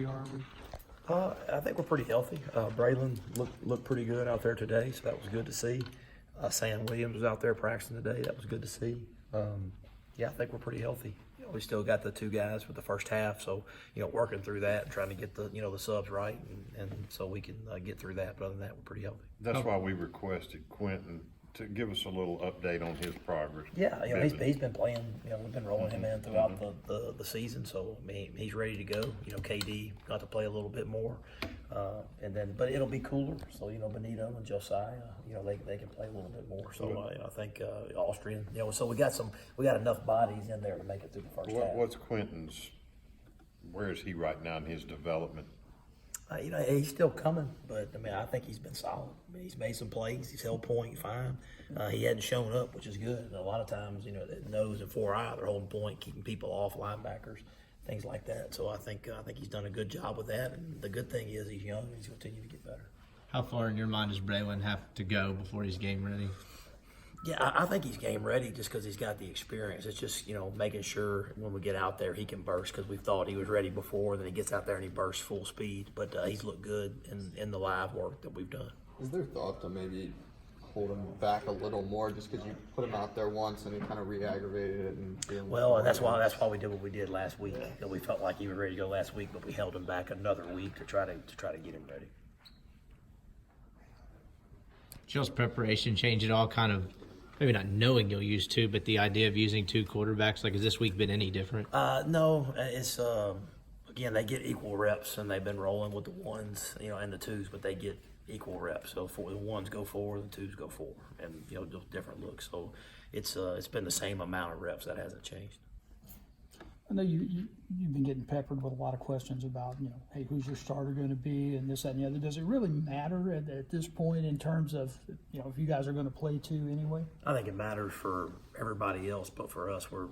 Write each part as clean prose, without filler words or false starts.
healthy are we? I think we're pretty healthy. Braylon looked pretty good out there today, so that was good to see. Sam Williams was out there practicing today. That was good to see. Yeah, I think we're pretty healthy. We still got the two guys for the first half, so working through that and trying to get the the subs right, and so we can get through that. But other than that, we're pretty healthy. That's why we requested Quentin to give us a little update on his progress. Yeah, he's been playing. We've been rolling him in throughout the season, so I mean, he's ready to go. KD got to play a little bit more, and then but it'll be cooler. So Benito and Josiah, they can play a little bit more. So I think Austrian, so we got enough bodies in there to make it through the first half. What's Quentin's? Where is he right now in his development? He's still coming, but I mean, I think he's been solid. I mean, he's made some plays. He's held point fine. He hadn't shown up, which is good. And a lot of times, nose and 4-eye, they're holding point, keeping people off linebackers, things like that. So I think he's done a good job with that. And the good thing is he's young and he's going to continue to get better. How far in your mind does Braylon have to go before he's game ready? Yeah, I think he's game ready just because he's got the experience. It's just, making sure when we get out there he can burst, because we thought he was ready before. Then he gets out there and he bursts full speed. But he's looked good in the live work that we've done. Is there thought to maybe hold him back a little more just because you put him out there once and he kind of re-aggravated it? Well, that's why we did what we did last week. We felt like he was ready to go last week, but we held him back another week to try to get him ready. Did y'all's preparation change at all? Kind of, maybe not knowing you'll use two, but the idea of using two quarterbacks, like, has this week been any different? No, it's again, they get equal reps, and they've been rolling with the ones, and the twos, but they get equal reps. So the ones go 4, the twos go 4, and just different looks. So it's been the same amount of reps. That hasn't changed. I know you've been getting peppered with a lot of questions about, hey, who's your starter going to be, and this, that, and the other. Does it really matter at this point in terms of, if you guys are going to play two anyway? I think it matters for everybody else, but for us, we're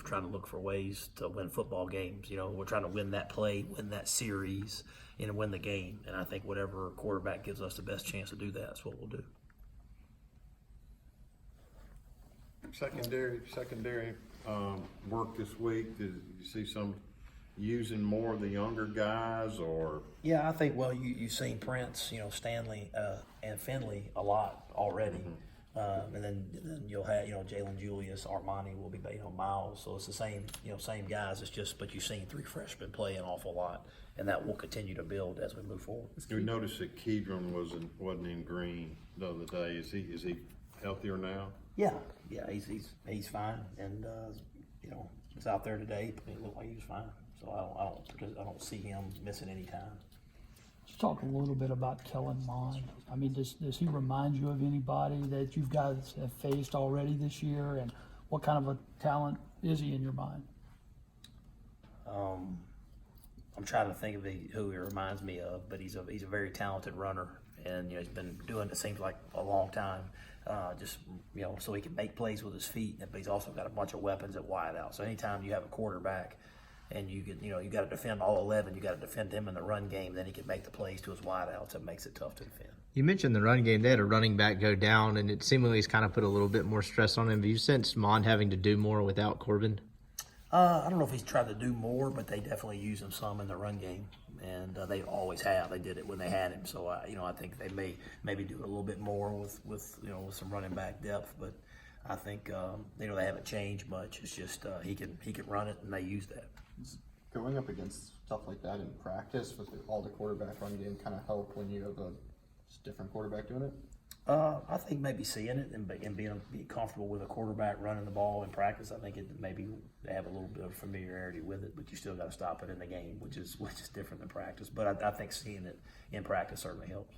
trying to look for ways to win football games. We're trying to win that play, win that series, and win the game. And I think whatever quarterback gives us the best chance to do that, that's what we'll do. Secondary work this week. Did you see some using more of the younger guys, or? Yeah, I think, well, you've seen Prince, Stanley, and Finley a lot already. And then you'll have, Jalen Julius, Armani will be, Miles. So it's the same, same guys. It's just, but you've seen 3 freshmen play an awful lot, and that will continue to build as we move forward. We noticed that Kedron wasn't in green the other day. Is he healthier now? Yeah, he's fine, and he's out there today. It looked like he was fine, so I don't see him missing any time. Let's talk a little bit about Kellen Mond. I mean, does he remind you of anybody that you guys have faced already this year, and what kind of a talent is he in your mind? I'm trying to think of who he reminds me of, but he's a very talented runner, and he's been doing it seems like a long time. So he can make plays with his feet, but he's also got a bunch of weapons at wide out. So anytime you have a quarterback and you got to defend all 11, you got to defend him in the run game, then he can make the plays to his wide outs. It makes it tough to defend. You mentioned the run game. They had a running back go down, and it seemingly has kind of put a little bit more stress on him. Have you sensed Mond having to do more without Corbin? I don't know if he's tried to do more, but they definitely use him some in the run game, and they always have. They did it when they had him, so I think they maybe do it a little bit more with some running back depth. But I think they haven't changed much. It's just he can run it, and they use that. Going up against stuff like that in practice with all the quarterback run game kind of help when you have a different quarterback doing it? I think maybe seeing it and be comfortable with a quarterback running the ball in practice. I think maybe they have a little bit of familiarity with it, but you still got to stop it in the game, which is different than practice. But I think seeing it in practice certainly helps.